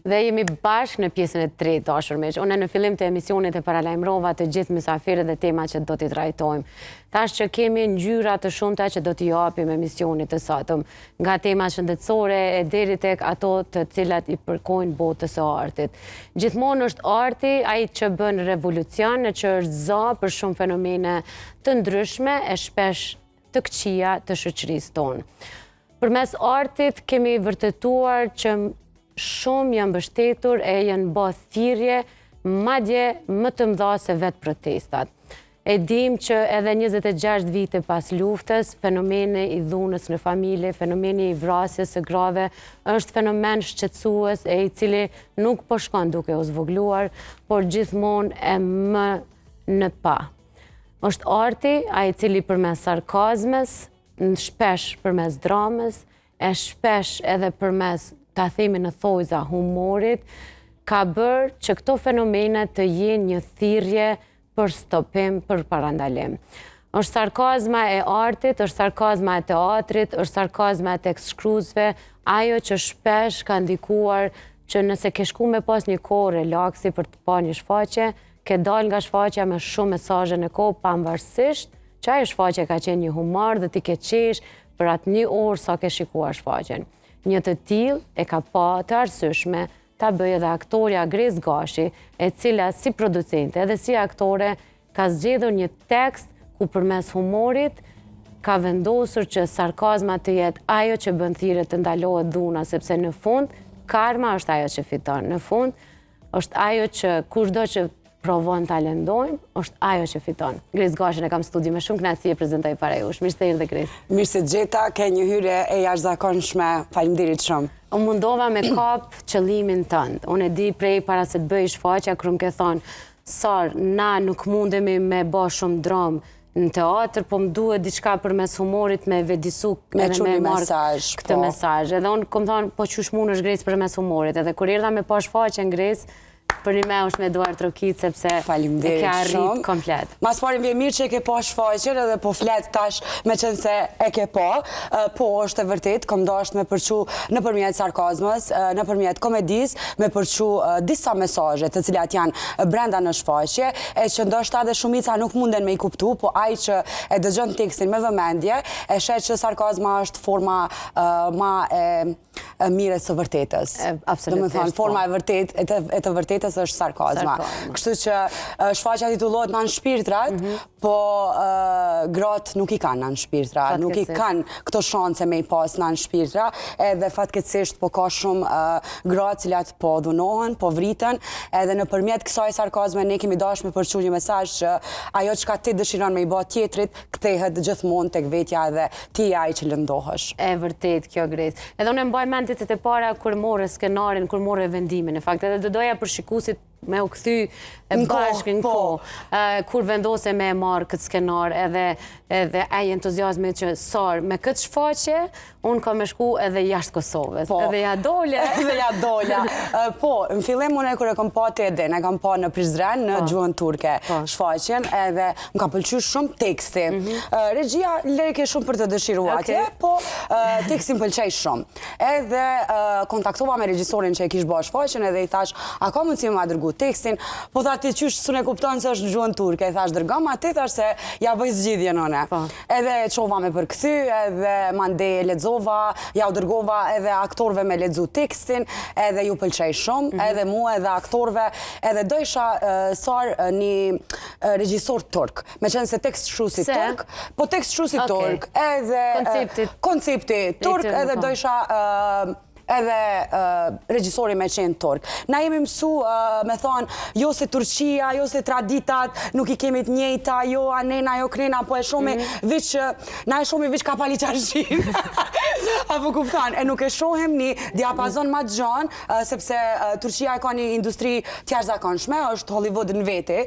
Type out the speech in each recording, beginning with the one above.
Dhe jemi bashkë në pjesën e tretë, dashur miq. Unë në fillim të emisionit e paralajmërova të gjithë mysafirët dhe temat që do t'i trajtojmë. Thash që kemi ngjyra të shumta që do t'i japim emisionit të sotëm, nga temat shëndetësore e deri tek ato të cilat i përkojnë botës së artit. Gjithmonë është arti ai që bën revolucion, që është za për shumë fenomene të ndryshme e shpesh të këqija të shoqërisë tonë. Përmes artit kemi vërtetuar që shumë janë mbështetur e janë bë thirrje madje më të mëdha se vetë protestat. E dim që edhe 26 vite pas luftës, fenomeni i dhunës në familje, fenomeni i vrasjes së grave, është fenomen shqetësues e i cili nuk po shkon duke u zvogluar, por gjithmonë e më në pa. Është arti ai i cili përmes sarkazmës, shpesh përmes dramës, e shpesh edhe përmes ta themi në thojza humorit, ka bërë që këto fenomene të jenë një thirrje për stopim, për parandalim. Është sarkazma e artit, është sarkazma e teatrit, është sarkazma e tekstshkruesve, ajo që shpesh ka ndikuar që nëse ke shku me pas një kohë relaksi për të pa një shfaqje, ke dal nga shfaqja me shumë mesazhe në kohë, pavarësisht që ajo shfaqje ka qenë një humor dhe ti ke qesh për atë një orë sa ke shikuar shfaqjen. Një të tillë e ka pa të arsyeshme ta bëjë edhe aktoria Gres Gashi, e cila si producente edhe si aktore ka zgjedhur një tekst ku përmes humorit ka vendosur që sarkazma të jetë ajo që bën thirrje të ndalohet dhuna, sepse në fund karma është ajo që fiton. Në fund është ajo që kushdo që provon ta lëndojmë, është ajo që fiton. Gres Gashin e kam studio me shumë kënaqësi e prezantoj para jush. Mirë se erdhe Gres. Mirë se gjeta, ke një hyrje e jashtëzakonshme. Faleminderit shumë. Unë mundova me kap qëllimin tënd. Unë e di prej para se të bëj shfaqja kur më ke thonë, Sar, na nuk mundemi me bë shumë dramë në teatr, po më duhet diçka përmes humorit me vedisu me mesazh, këtë mesazh. Edhe unë kom thonë, po çush mundesh Gres përmes humorit. Edhe kur erdha me pa shfaqjen Gres, për një me është me duar trokit, sepse e ke arrit komplet. Mas parim vje mirë që e ke po shfaqen edhe po flet tash me qenë se e ke po është e vërtet, kom dasht me përqu në përmjet sarkazmës, në përmjet komedis, me përqu disa mesazhe të cilat janë brenda në shfaqje, e që ndoshta edhe shumica nuk munden me i kuptu, po ai që e dëgjon tekstin me vëmendje, e shet që sarkazma është forma ma e mire së vërtetës. Absolutisht. Forma e të vërtetës është sarkazma. Kështu që shfaqja titullohet Nën shpirtrat, po gratë nuk i kanë nën shpirtra, nuk i kanë këto shanse me i pas nën shpirtra, edhe fatkeqësisht po ka shumë gratë cilat po dhunohen, po vriten, edhe nëpërmjet kësaj sarkazme ne kemi dashur me përçu një mesazh që ajo çka ti dëshiron me i bë tjetrit, kthehet gjithmonë tek vetja dhe ti ai që lëndohesh. E vërtet kjo Gres. Edhe unë mbaj mend ditët e para kur morë skenarin, kur morë vendimin, në fakt, edhe do doja për shikuesit me u kthy bashkë në kohë, kur vendose me marr këtë skenar, edhe ai entuziazmi që Sar, me këtë shfaqje, unë kam me shku edhe jashtë Kosovës. Edhe ja dola. Edhe ja dola. Po, në fillim unë kur e kam pa të edhen, e kam pa në Prizren, në gjuhën turke, shfaqjen, edhe më ka pëlqyer shumë teksti. Regjia leke shumë për të dëshiruar atje, po teksti më pëlqej shumë. Edhe kontaktova me regjisorin që e kish bërë shfaqjen, edhe i thash, a ka mundësi ma dërgu tekstin, po tha ti qysh s'u ne kupton se është në gjuhën turke, i thash dërgom atë, thash se ja bëj zgjidhjen unë. Edhe çova me përkthy, edhe mande lexova, ja u dërgova edhe aktorëve me lexu tekstin, edhe ju pëlqej shumë, edhe mua edhe aktorëve, edhe do isha Sar një regjisor turk, me qenë se tekst shkruesi turk, po tekst shkruesi turk, edhe koncepti turk, edhe do isha edhe regjisori me qenë turk. Na jemi mësu me thonë, jo se Turqia, jo se traditat, nuk i kemi të njëjta, jo anena, jo krena, po e shomi viç, na e shomi viç ka pali qarshin. Apo kuptan, e nuk e shohem një diapazon ma të gjanë, sepse Turqia e ka një industri tjashtë është Hollywood në veti,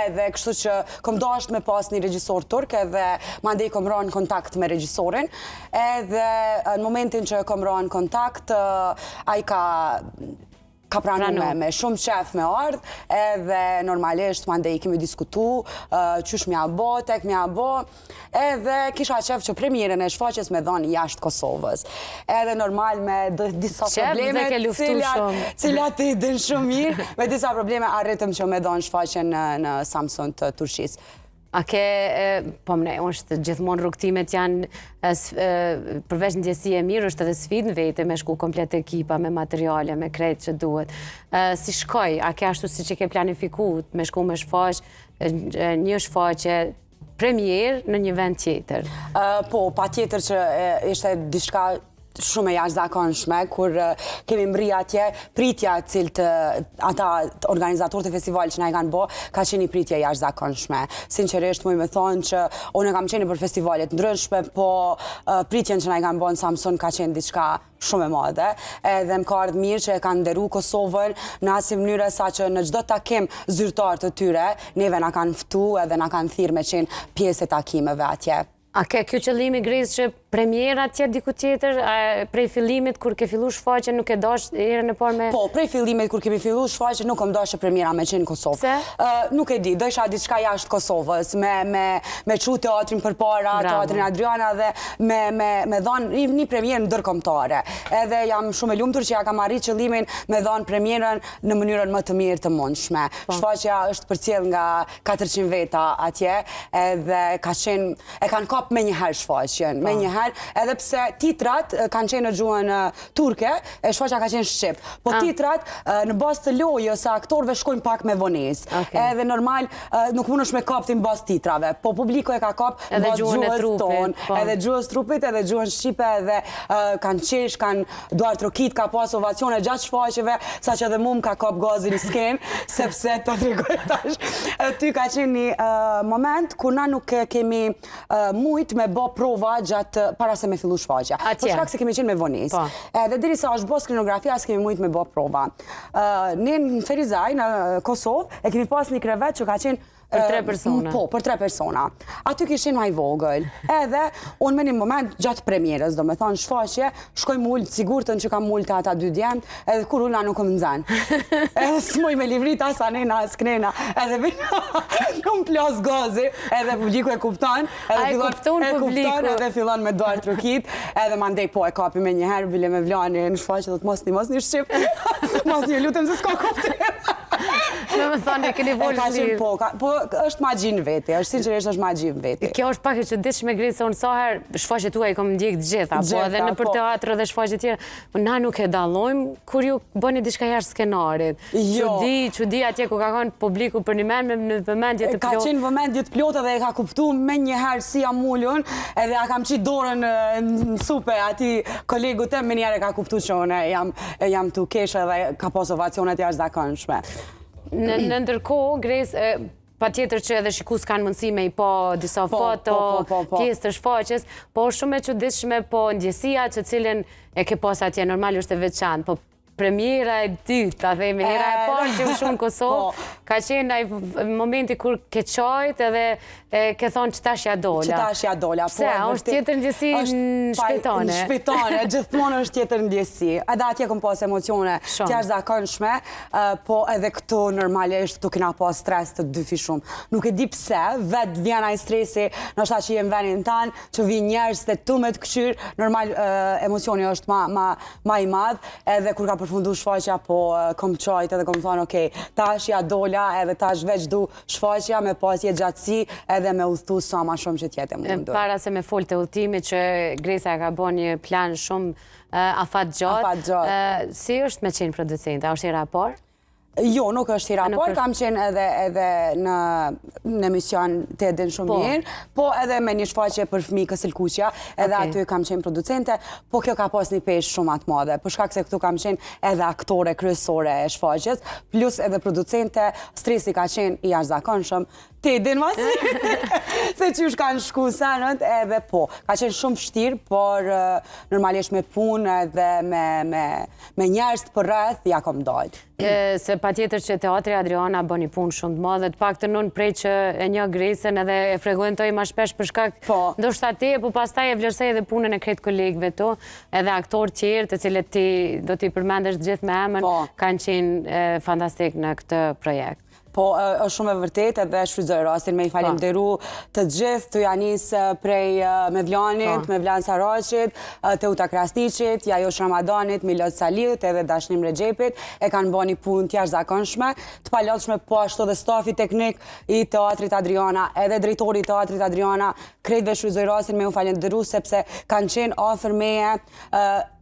edhe kështu që kom dasht me pas një regjisor turk, edhe mandej kom ra në kontakt me regjisorin, edhe në momentin që kom ra në kontakt, ai ka ka pranu me shumë qef me ardhë, edhe normalisht mande i kemi diskutu, qysh mja bo, tek mja bo, edhe kisha qef që premierën e shfaqjes me dhonë jashtë Kosovës. Edhe normal me disa probleme, cilat i dënë shumë mirë, me disa probleme arritëm që me dhonë shfaqjen në Samsun të Turqisë. A ke, po mne, është gjithmonë rrugtimet janë, përveç ndjesi e mirë, është edhe sfidë në vete me shku komplet ekipa, me materiale, me krejt që duhet. Si shkoj, a ke ashtu si që ke planifiku me shku me shfaq, një shfaqe premier në një vend tjetër? Po, pa tjetër që ishte diçka shumë e jashtëzakonshme, kur kemi mri atje, pritja cilë ata organizatorët e festivalit që na i kanë bo, ka qeni pritja jashtëzakonshme. Sinqerisht, muj me thonë që unë kam qeni për festivalit ndryshme, po pritjen që na i kanë bo në Samsun ka qeni diçka shumë e madhe, edhe më ka ardhë mirë që e kanë nderu Kosovën në asnjë mënyrë sa që në çdo takim zyrtar të tyre, neve na kanë ftu edhe na kanë thirrë me qenë pjesë e takimeve atje. A ke kjo qëllimi Grace që premiera tjetë diku tjetër, prej fillimit kur ke fillu shfaqe nuk e dash herën e parë me... Po, prej fillimit kur kemi fillu shfaqe nuk kom dash që premiera me qenë në Kosovë. Se? Nuk e di, do isha diçka jashtë Kosovës, me qu teatrin për para, teatrin Adriana dhe me dhanë një premierë në dërkombëtare. Edhe jam shumë e lumtur që ja kam arrit qëllimin me dhanë premierën në mënyrën më të mirë të mundshme. Shfaqja është përcjell nga 400 veta atje, edhe e kanë kap me njëherë shfaqjen, me njëherë, edhe pse titrat kanë qenë në gjuhën turke, e shfaqja ka qenë shqip. Po titrat në bazë të lojës së aktorëve shkojnë pak me vonesë. Edhe normal nuk mundesh me kapti në bazë titrave, po publiku e ka kap në bazë gjuhës tonë, edhe gjuhës trupit, edhe gjuhën shqipe, edhe kanë qesh, kanë duar trokit, ka pas ovacione gjatë shfaqjeve, saqë edhe mua ka kap gazin në skenë, sepse të tregoj tash. Ty ka qenë një moment kur na nuk kemi mujt me bo prova gjatë para se me fillu shfaqja. Për shkak se kemi qenë me vonesë. Edhe derisa është bo skrinografia, s'kemi mujt me bo prova. Ne në Ferizaj, në Kosovë, e kemi pas një krevet që ka qenë për 3 persona. Po, për 3 persona. Aty kishin maj vogël. Edhe, unë me një moment gjatë premierës, do me thonë shfaqje, shkoj mullë, sigurtën që kam mullë të ata 2 djemë, edhe kur ulla nuk më nëzanë. Edhe s'muj me livrit asa nena, s'knena, edhe vina, kom plas gazi, edhe publiku e kuptan, edhe fillon me doar trukit, edhe ma ndej po e kapi me njëherë, bile me vlani në shfaqje, dhe të mos një shqip, mos një lutem se s'ka kuptim. Me më thonë e keni volë lirë. Po është magjin veti, është sinqerisht është magjin veti. Kjo është pak e çuditshme Grace, unë sa herë shfaqjet tuaj kom ndjek të gjitha, po edhe në për teatr dhe shfaqje tjera, na nuk e dallojmë kur ju bëni diçka jashtë skenarit. Çudi atje ku ka qenë publiku për një mend në vëmendje të plotë. Ka qenë vëmendje të plotë dhe e ka kuptuar më një herë si jam ulun, edhe ja kam qit dorën në supe atij kolegu tem, më një herë ka kuptuar që unë jam tu kesh edhe ka pas ovacione të jashtëzakonshme. Në ndërkohë, Grace, pa tjetër që edhe shikus kanë mundësi me i po disa foto, pjesë të shfaqjes, po shumë e çuditshme, po ndjesia që cilën e ke pas atje, normal është e veçantë, po premiera e dytë, ta themi, hera e parë që u shumë në Kosovë, ka qenë momenti kur ke qajt edhe ke thonë që tash ja dola. Që tash ja dola. Pse, është tjetër ndjesi në shpejtone. Në shpejtone, gjithmonë është tjetër ndjesi. Edhe atje kom pas emocione të jashtëzakonshme, po edhe këtu normalisht tu kena pas stres të dyfishum. Nuk e di pse, vetë vjen ai stresi, ndoshta që jem venin tanë, që vi njerëz të tu me të këshyr, normal emocioni është ma i madh, edhe kur ka përfundu shfaqja, po kom qajt edhe kom thonë, okej, tash ja dola edhe tash veç du shfaqja me pasje gjatësi edhe me udhëtu sa ma shumë që tjetë e mundur. Para se me full të udhëtimi që Grace ka bo një plan shumë afat gjatë, si është me qenë producente? A është hera e parë? Jo, nuk është hera parë, kam qenë edhe në emision të edhin shumë mirë, po edhe me një shfaqje për fëmijë Kësëlkuqja, edhe aty kam qenë producente, po kjo ka pas një peshë shumë atë madhe, për shkak se këtu kam qenë edhe aktore kryesore e shfaqjes, plus edhe producente, stresi ka qenë i jashtëzakonshëm, Ti din ma si, se që kanë shku sanët, edhe po. Ka qenë shumë vështirë, por normalisht me punë edhe me njerëz për rreth, ja kom dojtë. Se pa tjetër që Teatri Adriana bën një punë shumë të madhe, të pak të nun prej që e një Gresën edhe e frekuentoj ma shpesh për shkak ndoshta ti, po pastaj e vlerësoj edhe punën e krejt kolegëve tu, edhe aktorë tjerë të cilët ti do t'i përmendesh gjithë me emën, kanë qenë fantastik në këtë projekt. Po, është shumë e vërtet edhe shfrytëzoj rastin me i falenderu të gjithë, të janis prej Medlanit, me Vlan Saraqit, të Uta Krasniqit, Jajosh Ramadanit, Milot Saliut edhe Dashnim Regjepit, e kanë bo një punë t'jashtë të palotshme, po ashtu dhe stafi teknik i Teatrit Adriana, edhe drejtori i Teatrit Adriana, krejtve shfrytëzoj rastin me u falenderu, sepse kanë qenë afër meje,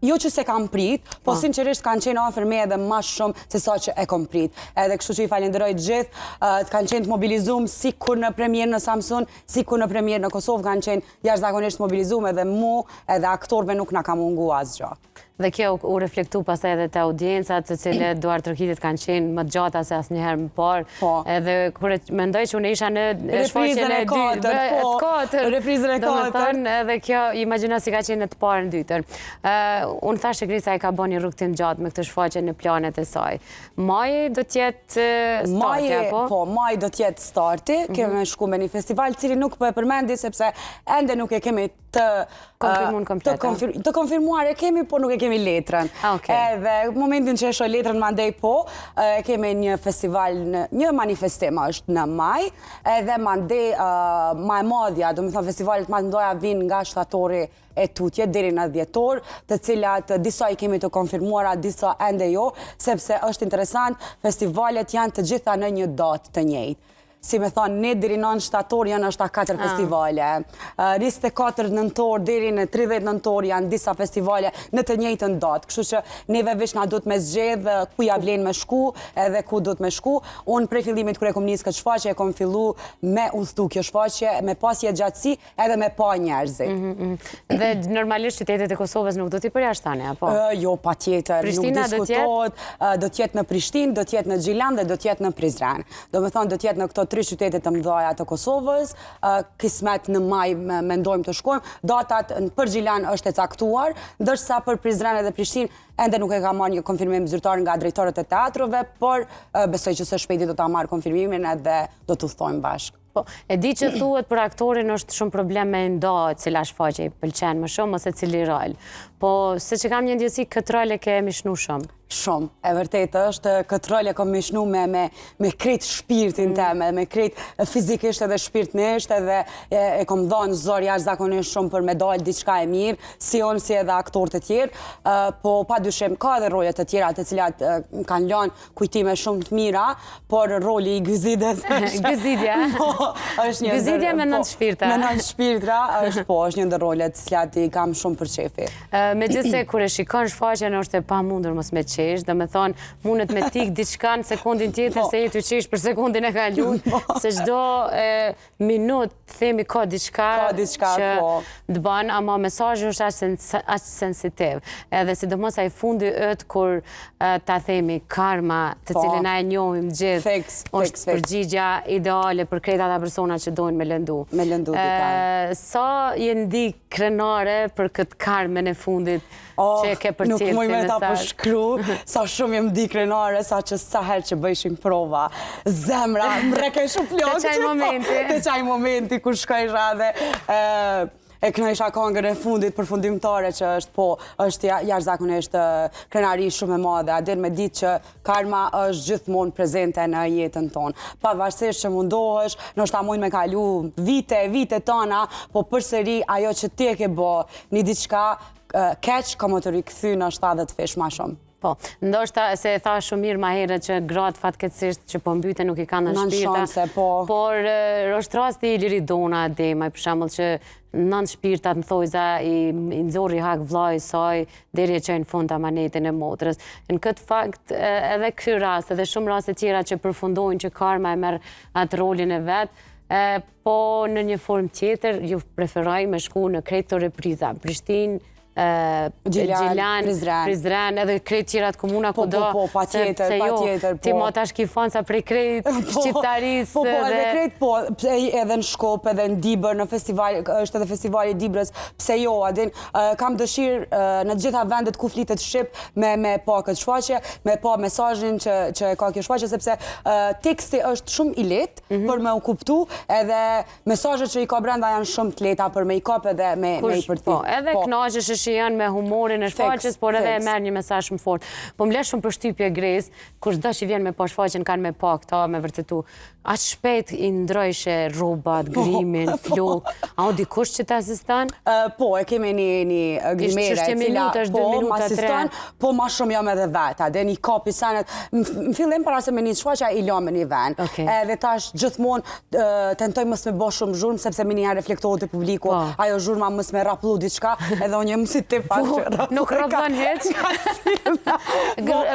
jo që se kam prit, po sinqerisht kanë qenë afër meje dhe ma shumë se sa që e kom prit. Edhe kështu që i falenderoj gjithë, të kanë qenë të mobilizum si kur në premier në Samsun, si kur në premier në Kosovë kanë qenë jashtëzakonisht mobilizum edhe mu edhe aktorve nuk na ka mungu asgjë. Dhe kjo u reflektu pastaj edhe të audiencat të cilët Duart Rëkitit kanë qenë më gjata se asnjëherë më parë. Edhe kur mendoj që unë isha në shfaqjen e 4, reprizën e 4. Edhe kjo imagjino si ka qenë në të parën dytën. Unë thashë Grisa e ka bën një rrugtim gjatë me këtë shfaqje në planet e saj. Maji do t'jetë starti apo? Po, maji do t'jetë starti. Kemi shku me një festival cili nuk po e përmendi sepse ende nuk e kemi të konfirmuar e kemi, por nuk e kemi letrën. Edhe momentin që e shoh letrën mandej po, kemi një festival, një manifestim është në maj, edhe mandej ma e madhja, do me thonë festivalet ma të mdoja vinë nga shtatori e tutje, deri në dhjetor, të cilat disa i kemi të konfirmuara, disa ende jo, sepse është interesant, festivalet janë të gjitha në një datë të njëjtë. Si me thonë, ne deri 9 shtator janë është 4 festivale. 24 nëntor deri në 30 nëntor janë disa festivale në të njëjtën datë. Kështu që neve veç na duhet me zgjedh ku ja vlen me shku edhe ku duhet me shku. Unë prej fillimit kur e kom nisë këtë shfaqje, e kom fillu me udhëtu kjo shfaqje, me pasje gjatësi edhe me pa njerëzit. Dhe normalisht qytetet e Kosovës nuk do t'i përjashtani, apo? Jo, pa tjetër, nuk diskutohet. Do t'jetë në Prishtinë, do t'jetë në Gjilan dhe do t'jetë në Prizren. Do me thonë, do t'jetë në këto 3 qytetet të mëdhaja të Kosovës, kismet në maj mendojmë të shkojmë, datat për Gjilan është e caktuar, ndërsa për Prizren dhe Prishtinë ende nuk e ka marrë një konfirmim zyrtar nga drejtorët e teatrove, por besoj që së shpejti do ta marrë konfirmimin edhe do të udhtojmë bashkë. E di që thuhet për aktorin është shumë problem me nda cila shfaqje i pëlqen më shumë ose cili rol. Po se që kam një ndjesi këtë rol e ke mishnu shumë. Shumë, e vërtetë është, këtë rol e kom mishnu me krejt shpirtin teme, me krejt fizikisht edhe shpirtnisht, edhe e kom dhënë zor jashtëzakonisht shumë për me dalë diçka e mirë, si unë si edhe aktorët e tjerë, po pa dyshim ka edhe rolet të tjera të cilat kanë lënë kujtime shumë të mira, por roli i Gëzides Gëzidja? Gëzidja me nëntë shpirtra. Me nëntë shpirtra, është një ndër rolet të cilat i kam shumë për qefi. Megjithse kur e shikon shfaqjen është e pamundur mos me qesh, dhe me thonë, mundet me tik diçka në sekundin tjetër se jetë u qesh për sekundin e kalun, se çdo minut themi ka diçka që të banë, ama mesazhi është aq sensitiv. Edhe sidomos ai fundi kur ta themi karma, të cilin na e njohim gjithë, është përgjigja ideale për krejt ata persona që dojnë me lëndu. Me lëndu dikan. Sa je ndi krenare për këtë karmën e fundit që e ke për nuk muj me ta përshkru, sa shumë jem di krenare, sa që sa herë që bëjshin prova, zemra, mreke shumë plokë. Të qaj momenti, kur shkojsha dhe e kënojsha këngën e fundit përfundimtare që është jashtëzakonisht krenari shumë e madhe, a dir me ditë që karma është gjithmonë prezente në jetën tonë. Pavarësisht që mundohesh, nështë ta mujnë me kalu vite tona, po përsëri ajo që ti e ke bo, një diçka keq, ka më të rikëthy në 70 fish ma shumë. Po, ndoshta se e tha shumë mirë ma herët që gratë fatkeqësisht që po mbyte nuk i kanë në shpirta, por është rasti i Liridona Demaj, për shembull që nëntë shpirtat në thojza i nxorri hak vllai i saj deri e çoi në fund amanetin e motrës. Në këtë fakt edhe ky rast, edhe shumë raste tjera që përfundojnë që karma e merr atë rolin e vet, po në një formë tjetër ju preferoj me shku në krejt të repriza, Prishtinë, Gjilan, Prizren, edhe krejt qirat komuna kudo. Pa tjetër. Ti ma tash ki fanë sa prej krejt shqiptarisë. Edhe krejt edhe në Shkop, edhe në Dibër, në festival, është edhe festivali Dibrës, pse jo, adin, kam dëshirë në gjitha vendet ku flitet Shqip me pa këtë shfaqje, me pa mesazhin që ka kjo shfaqje, sepse teksti është shumë i lehtë për me u kuptu, edhe mesazhet që i ka brenda janë shumë të lehta për me i kap edhe me i përti. Edhe knaqesh që janë me humorin e shfaqjes, por edhe e merr një mesazh shumë fort. Po më le shumë përshtypje Gres, kur çdo që vjen me pa shfaqjen kanë me pa këta me vërtetu. Aq shpejt i ndrojshe rrobat, grimin, flok. A o dikush që të asiston? Po, e kemi një grimere cila m'asiston, po ma shumë jam edhe veta, dhe një kapi senet. Në fillim para se me një shfaqja i lom me një ven. Edhe tash gjithmonë tentoj mës me bo shumë zhurmë, sepse me një reflektohet të publiku, ajo zhurma mës me raplu diçka, edhe unë jem si ti pa që raplu. Nuk raplan heq?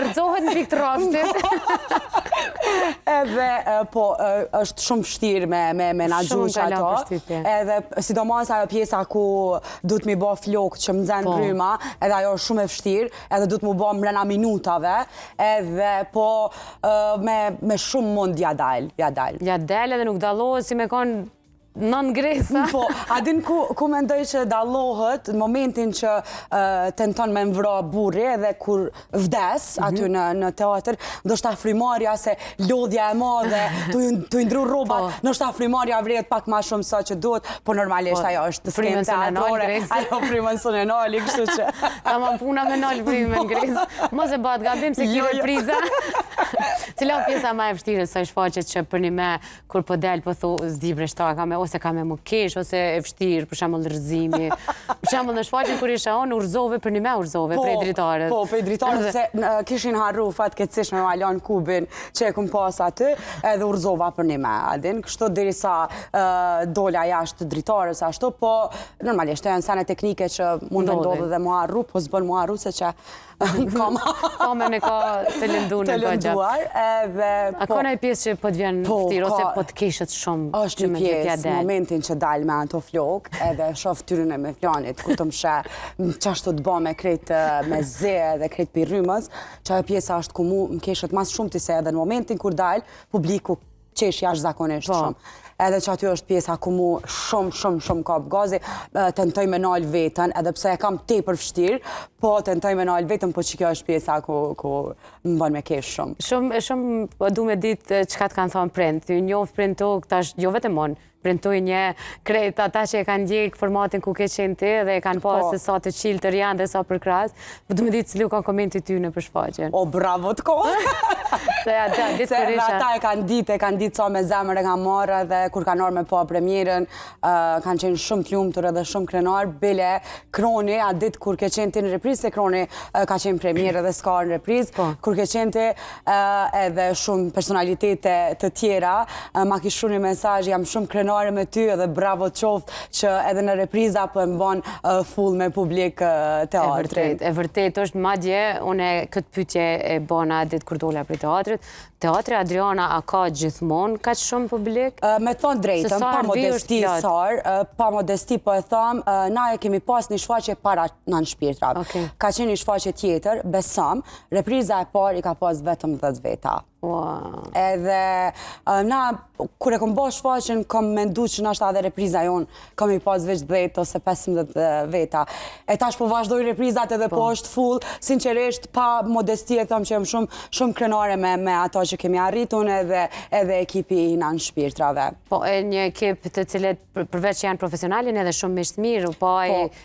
Rëzohet në pikë të raftit. Edhe, po, është shumë vështirë me na gjuq ato. Edhe, sidomos ajo pjesa ku duhet mi bo flokë që më nxenë bryma, edhe ajo është shumë e vështirë, edhe duhet mu bo mrena minutave, edhe, po, me shumë mund ja dal. Ja dal edhe nuk dallohet si me konë nën Gresa. Po, a din ku mendoj që dallohet në momentin që tenton me mvra burri edhe kur vdes aty në teatr, ndoshta frymarrja se lodhja e madhe, tu i ndru rrobat, ndoshta frymarrja vret pak më shumë sa që duhet, po normalisht ajo është frymën teatrore. Ajo frymën sonë nali, kështu që. Tamam puna me nal frymën Gresa. Mos e bëhet gabim se kjo repriza. Cila pjesa më e vështirë sa shfaqet që për një me kur po del po thu s'di breshta ose ka me më kesh, ose e vështirë, për shembull rrëzimi. Për shembull në shfaqjen kur isha unë urzove për një me urzove prej dritarët. Po, prej dritarët se kishin harru fatkeqësisht me Malon Kubin që e kum pas aty, edhe urzova për një me, adin. Kështu derisa dola jashtë dritarës ashtu, po normalisht janë sene teknike që mund të ndodhë dhe mu harru, po s'bën mu harru se që Kamen e ka të lënduar. A ka në pjesë që po të vjen fëtir, ose po të keshët shumë? Është një pjesë, momentin që dalë me ato flok, edhe shof tyrën e me flanit, ku të mshe, qashtu të bo me krejt me ze dhe krejt për rrymës, që ajo pjesa është ku mu më keshët mas shumë të se edhe në momentin kur dalë, publiku qesh jashtë zakonisht shumë. Edhe që aty është pjesa ku mu shumë kap gazi, tentoj me nalë vetën, edhe pse e kam te për fështirë, po tentoj me nalë vetën, po që kjo është pjesa ku më bën me kesh shumë. Shumë du me ditë qëka të kanë thonë print, ty njofë print të këtash, jo vetëm mon, printoj një krejt ata që e kanë gjekë formatin ku ke qenë ti dhe e kanë pasë sa të qilë të rjanë dhe sa për krasë, po du me ditë cili u kanë komenti ty në për shfaqjen. O, bravo të kohë! Se ata e kanë ditë sa me zemër e kanë marrë dhe kur kanë orë me pa premierën, kanë qenë shumë të lumtur edhe shumë krenar, bile Kroni, a ditë kur ke qenë ti në reprizë, se Kroni ka qenë premierë edhe s'ka në reprizë, kur ke qenë ti edhe shumë personalitete të tjera, ma kishu një mesazh, jam shumë krenare me ty edhe bravo të qoftë që edhe në repriza po e mbon full me publik teatrin. E vërtet është madje, une këtë pytje e bona ditë kur dola për teatrit. Teatri Adriana a ka gjithmonë ka që shumë publik? Me thonë drejtën, pa modesti sarë, pa modesti po e thamë, na e kemi pas një shfaqe para në shpirtra. Ka qenë një shfaqe tjetër, besam, repriza e par i ka pas vetëm 10 veta. Edhe na, kur e kom bo shfaqen, kom mendu që nashta edhe repriza jonë, kom i pas veç 10 ose 15 veta. E tash po vazhdoj reprizat edhe po është full, sinqerisht pa modesti e thëmë që jem shumë krenare me ato që kemi arritun edhe ekipi i në shpirtrave. Po, e një ekip të cilet përveç që janë profesionalin edhe shumë mishtë mirë, po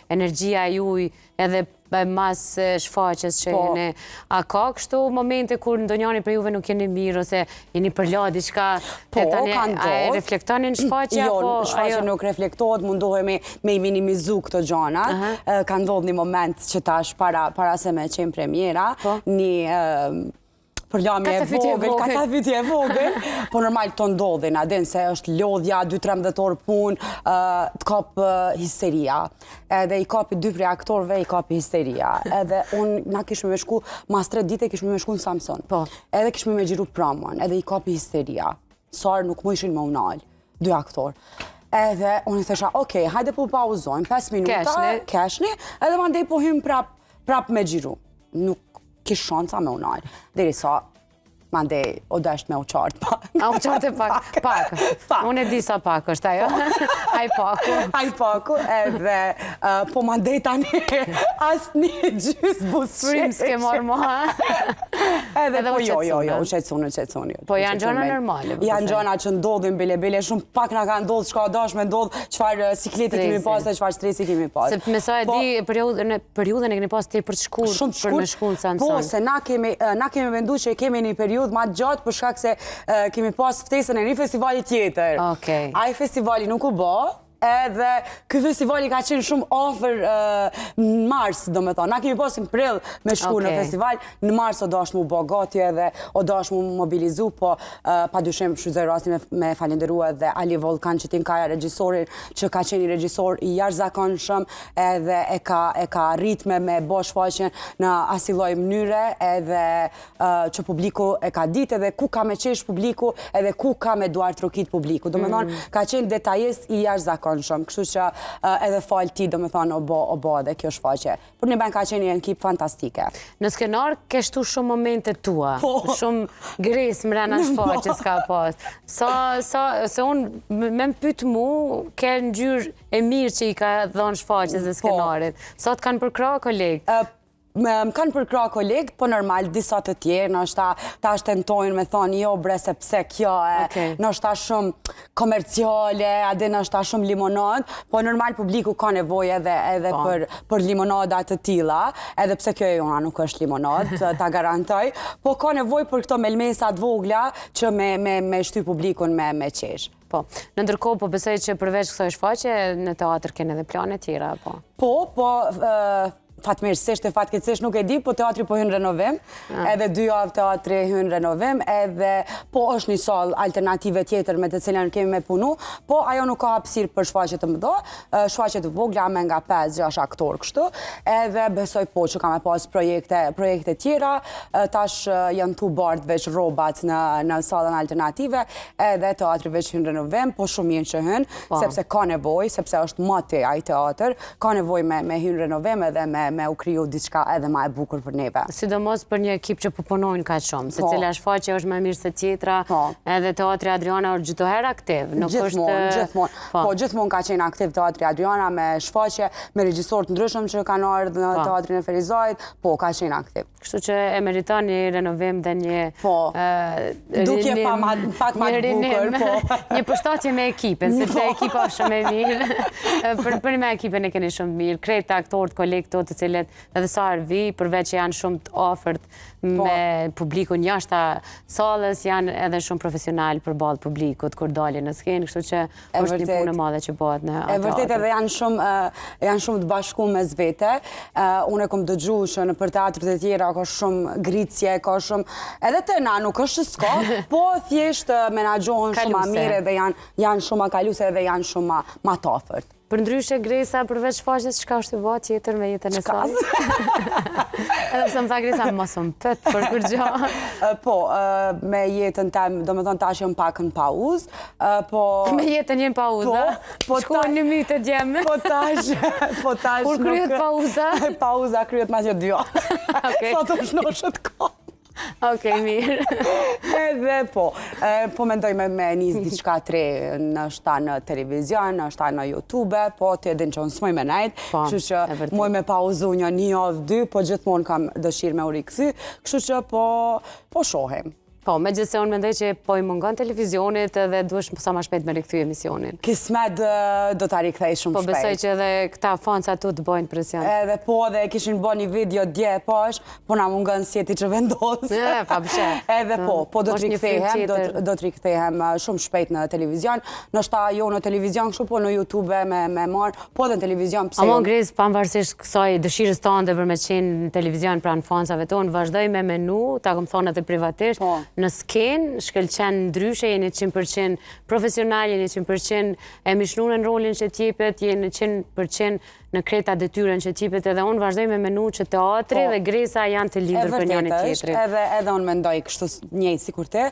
energjia juj edhe mas shfaqes që jene. A ka kështu momente kur ndonjani për juve nuk jeni mirë, ose jeni përla diçka? Po, ka ndodhë. A e reflektonin shfaqja? Jo, shfaqja nuk reflektohet, mundohemi me i minimizu këto gjana. Ka ndodhë një moment që tash para se me qenë premiera, një përlami e vogël, katafitje e vogël, po normal të ndodhin, adin se është lodhja, 2-13 orë punë, të kapë histeria. Edhe i kapi 2 prej aktorëve, i kapi histeria. Edhe na kishme me shku, mas 3 dite kishme me shku në Samson. Edhe kishme me gjiru pramon, edhe i kapi histeria. Sarë nuk mu ishin me unal, 2 aktorë. Edhe unë i thesha, okej, hajde po pauzojmë, 5 minuta, keshni, edhe mandej po hymë prap me gjiru. Nuk kish shanca me unaj. Deri sa, mandej, o desht me u qartë pak. A u qartë e pak? Unë e di sa pak është, ajo? Aj paku. Aj paku, edhe po mandej tani asë një gjysë busqesh. Prim s'ke marrë moha. Edhe po jo, u qetsuni. Po janë gjona normale? Janë gjona që ndodhin bile, shumë pak nga ka ndodhë, qka dash me ndodhë, qfar sikleti kemi pas dhe qfar stresi kemi pas. Se me sa e di, periudën e keni pas të për të shkur, për me shku në Samson. Po, se na kemi vendu që kemi një periudë ma gjatë për shkak se kemi pas ftesën e një festivali tjetër. Ai festivali nuk u bë, edhe këj festivali ka qenë shumë ofër në mars, do me thonë. Na kemi pas në prill me shku në festival, në mars o dash mu bë gati edhe o dash mu mobilizu, po pa dyshim shuzoj rasti me falenderu edhe Ali Volkan që t'inkaja regjisorin, që ka qenë i regjisor i jashtëzakonshëm edhe e ka ritme me bo shfaqjen në asiloj mënyre edhe që publiku e ka ditë edhe ku ka me qesh publiku edhe ku ka me duart rokit publiku. Do me thonë, ka qenë detajist i jashtëzakonshëm. Kështu që edhe falë ti, do me thonë, o bo dhe kjo shfaqe. Për një ben ka qenë një ekip fantastike. Në skenar, keshtu shumë momente tua, shumë gres mrena shfaqe s'ka pas. Se unë me më pytë mu, ke në gjyrë e mirë që i ka dhonë shfaqes dhe skenarit. Sa të kanë përkra kolegë? Më kanë përkra kolegë, po normal, disa të tjerë, nështë ta shtentojnë me thonë, jo bre, sepse kjo nështë ta shumë komerciale, ade nështë ta shumë limonad, po normal publiku ka nevoj edhe për limonadat të tila, edhe pse kjo e jona nuk është limonad, ta garantoj, po ka nevoj për këto melmesat vogla që me shty publikun me qesh. Po, në ndërkohë, po besoj që përveç kësaj shfaqe, në teatr kene dhe plane tjera, po? Po, fatmirësisht e fatkeqësisht nuk e di, po teatri po hynë renovim, edhe 2 javë teatri hynë renovim, edhe po është një sallë alternative tjetër me të cilën kemi me punu, po ajo nuk ka hapësirë për shfaqe të mëdha, shfaqe të vogla me nga 5-6 aktorë kështu, edhe besoj po që ka me pas projekte tjera, tash janë tu bardë veç robat në sallën alternative, edhe teatri veç hynë renovim, po shumë mirë që hynë, sepse ka nevoj, sepse është mati ai teatr, ka nevoj me hynë renovim edhe me u kriju diçka edhe ma e bukur për neve. Sidomos për një ekip që përpunojnë ka shumë, se cila shfaqe është me mirë se tjetra, edhe Teatri Adriana është gjithoherë aktiv. Gjithmonë. Po, gjithmonë ka qenë aktiv Teatri Adriana me shfaqe, me regjisorë të ndryshëm që kanë ardhur në Teatrin e Ferizajt, po, ka qenë aktiv. Kështu që e meriton një renovim dhe një... Dukje pak ma të bukur, po. Një përshtatje me ekipin, sepse ekipa është shumë e mirë. Për me ekipin e keni shumë mirë, krejt aktorët, kolegë të cilet edhe sa arvi, përveç që janë shumë të ofert me publikun jashta sallës, janë edhe shumë profesional për balë publikut, kur dalin në skenë, kështu që është një punë e madhe që bëhet në teatr. E vërtet edhe janë shumë të bashku me zvete. Unë e kom dëgju që në për teatrët e tjera ka shumë gricje, ka shumë... Edhe të na nuk është s'ka, po thjesht menagjohen shumë ma mire dhe janë shumë ma kaluse dhe janë shumë ma të ofert. Për ndryshe Gresa, përveç shfaqjes, çka është të bëhet tjetër me jetën e saj? Edhe pse më tha Gresa, mos më pët për kur gjë. Po, me jetën tem, do me thonë tash jam pak në pauzë, po... Me jetën jem pauzë, shkuan një mytë të gjemë. Po tash... Kur kryet pauza? Pauza kryet ma që 2 javë. Sa të shnoshët ka. Okej, mirë. Edhe po mendoj me njës diçka tre, nështë në televizion, nështë në YouTube, po të edhin që unë s'moj me najtë, kështu që moj me pauzu një javë 2, po gjithmonë kam dëshirë me u rikëthy, kështu që po shohem. Po, me gjithse unë mendoj që po i mungon televizionit edhe duesh sa ma shpejt me rikëthy emisionin. Kismet do t'a rikëthej shumë shpejt. Po besoj që edhe këta fansa tu të bojnë presion. Edhe po dhe kishin bo një video dje pash, po na mungon sjeti që vendosë. Pa bëshe. Edhe po do të rikëthehem shumë shpejt në televizion. Nështë ta jo në televizion kështu, po në YouTube me marë, po dhe në televizion pse jo. Amon Gres, pavarësisht kësaj dëshirës tonë dhe për me qenë në televizion pranë fansave tonë, vazhdoj me menu, ta kom thonë atë privatisht, në skenë, shkëlqen ndryshe, jeni 100% profesional, jeni 100% e mishnur në rolin që t'jepet, jeni 100% në kreta detyren që t'jepet, edhe unë vazhdoj me menu që teatri dhe gresa janë të lidhur për njëri tjetrit. Edhe unë mendoj kështu njëjtë sikur ti,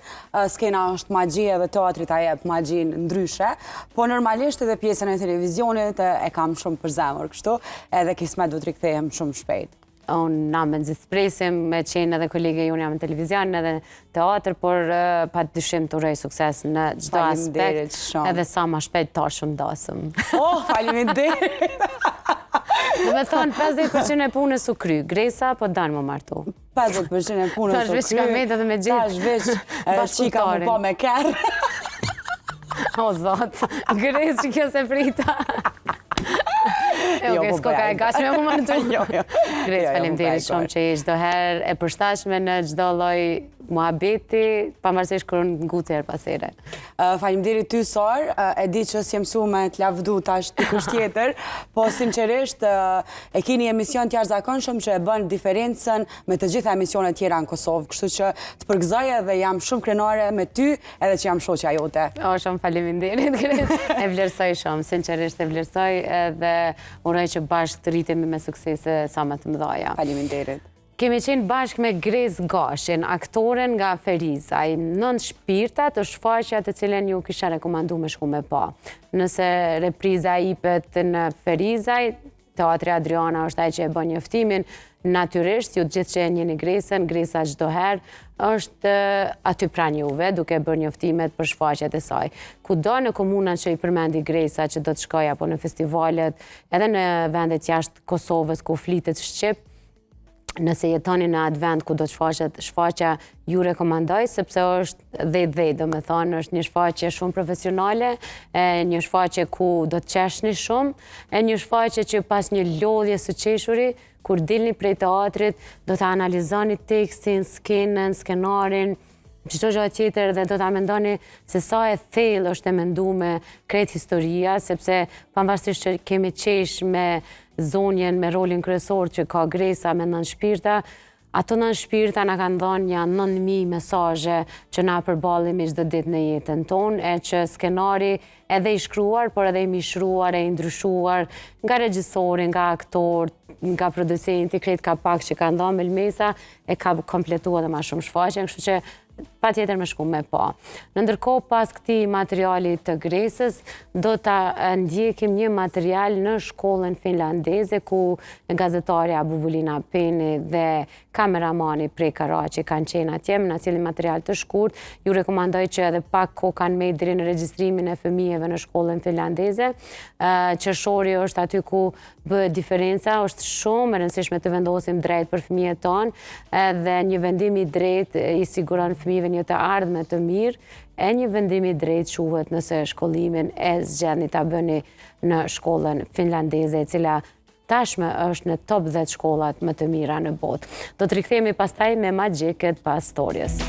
skena është magji edhe teatri ta jep magjin ndryshe, po normalisht edhe pjesën e televizionit e kam shumë për zemër kështu, edhe kismet do të rikthehem shumë shpejt. Unë na me nëzitpresim me qenë edhe kolege jonë jam në televizion edhe teatr, por pa të dyshim të urej sukses në gjdo aspekt, edhe sa ma shpejt ta shumë dasëm. Faleminderit! Dhe me thonë, 50% e punës u kry, gresa po danë më martu. 50% e punës u kry. Ta shvesh ka me dhe me gjithë. Ta shvesh qika më po me kërë. O, zotë, gresë që kjo se frita. Oke, s'koka e gashme më martu. Gresë, faleminderit shumë që je çdo herë e përshtatshme në çdo lloj muhabeti, pavarësisht kur nguti her pas here. Faleminderit ty Sor, e di që s'jem mësuar me të lavdu tash dikush tjetër, po sinqerisht e keni emision të jashtëzakonshëm që e bën diferencën me të gjitha emisionet tjera në Kosovë, kështu që të përgëzoj dhe jam shumë krenare me ty edhe që jam shoqja jote. O, shumë faleminderit, Gresë. E vlerësoj shumë, sinqerisht e vlerësoj edhe uroj që bashkë të rritemi me suksese sa më të mëdha. Faleminderit. Kemi qenë bashkë me Gresë Gashin, aktoren nga Ferizaj, nën shpirta të shfaqja të cilën ju kisha rekomandu me shku me pa. Nëse repriza ipet në Ferizaj, Teatri Adriana është ai që e bën njoftimin, natyrisht, ju gjithë që e njeni Gresën, Gresa çdo herë, është aty pranë juve, duke bërë njoftimet për shfaqjet e saj. Kudo në komunat që i përmendi Gresa që do të shkoj apo në festivalet, edhe në vendet jashtë Kosovës ku flitet shqip, nëse jetoni në atë vend ku do të shfaqja, ju rekomandoj, sepse është dhe do me thonë, është një shfaqje shumë profesionale, një shfaqje ku do të qeshni shumë, një shfaqje që pas një lodhje së qeshuri, kur dilni prej teatrit, do të analizoni tekstin, skenën, skenarin, çdo gjë tjetër dhe do ta mendoni se sa e thellë është e menduar krejt historia, sepse pavarësisht që kemi qesh me zonjen me rolin kryesor që ka Gresa me nën shpirta, ato nën shpirta na kanë dhënë një 9.000 mesazhe që na përballemi çdo ditë në jetën tonë, e që skenari edhe i shkruar, por edhe i mishruar, e i ndryshuar nga regjisori, nga aktor, nga producenti, krejt ka pak që kanë dhënë Melmesa, e ka kompletuar edhe më shumë shfaqjen, kështu që pa tjetër me shku me pa. Në ndërkohë, pas këtij materiali të Gresës, do ta ndjekim një material në shkollën finlandeze, ku gazetarja Bubulina Peni dhe kameramani Prej Karaçi kanë qenë atje me një material të shkurt. Ju rekomandoj që edhe pak kohë kanë me deri në regjistrimin e fëmijëve në shkollën finlandeze. Qershori është aty ku bëhet diferenca, është shumë e rëndësishme të vendosim drejt për fëmijët tonë, dhe një vendim i drejtë i siguron fëmijëve një të ardhme të mirë, e një vendim i drejtë quhet nëse shkollimin e zgjedhni ta bëni në shkollën finlandeze, e cila tashmë është në top 10 shkollat më të mira në botë. Do të rikthehemi pastaj me Magjikët pas storjes.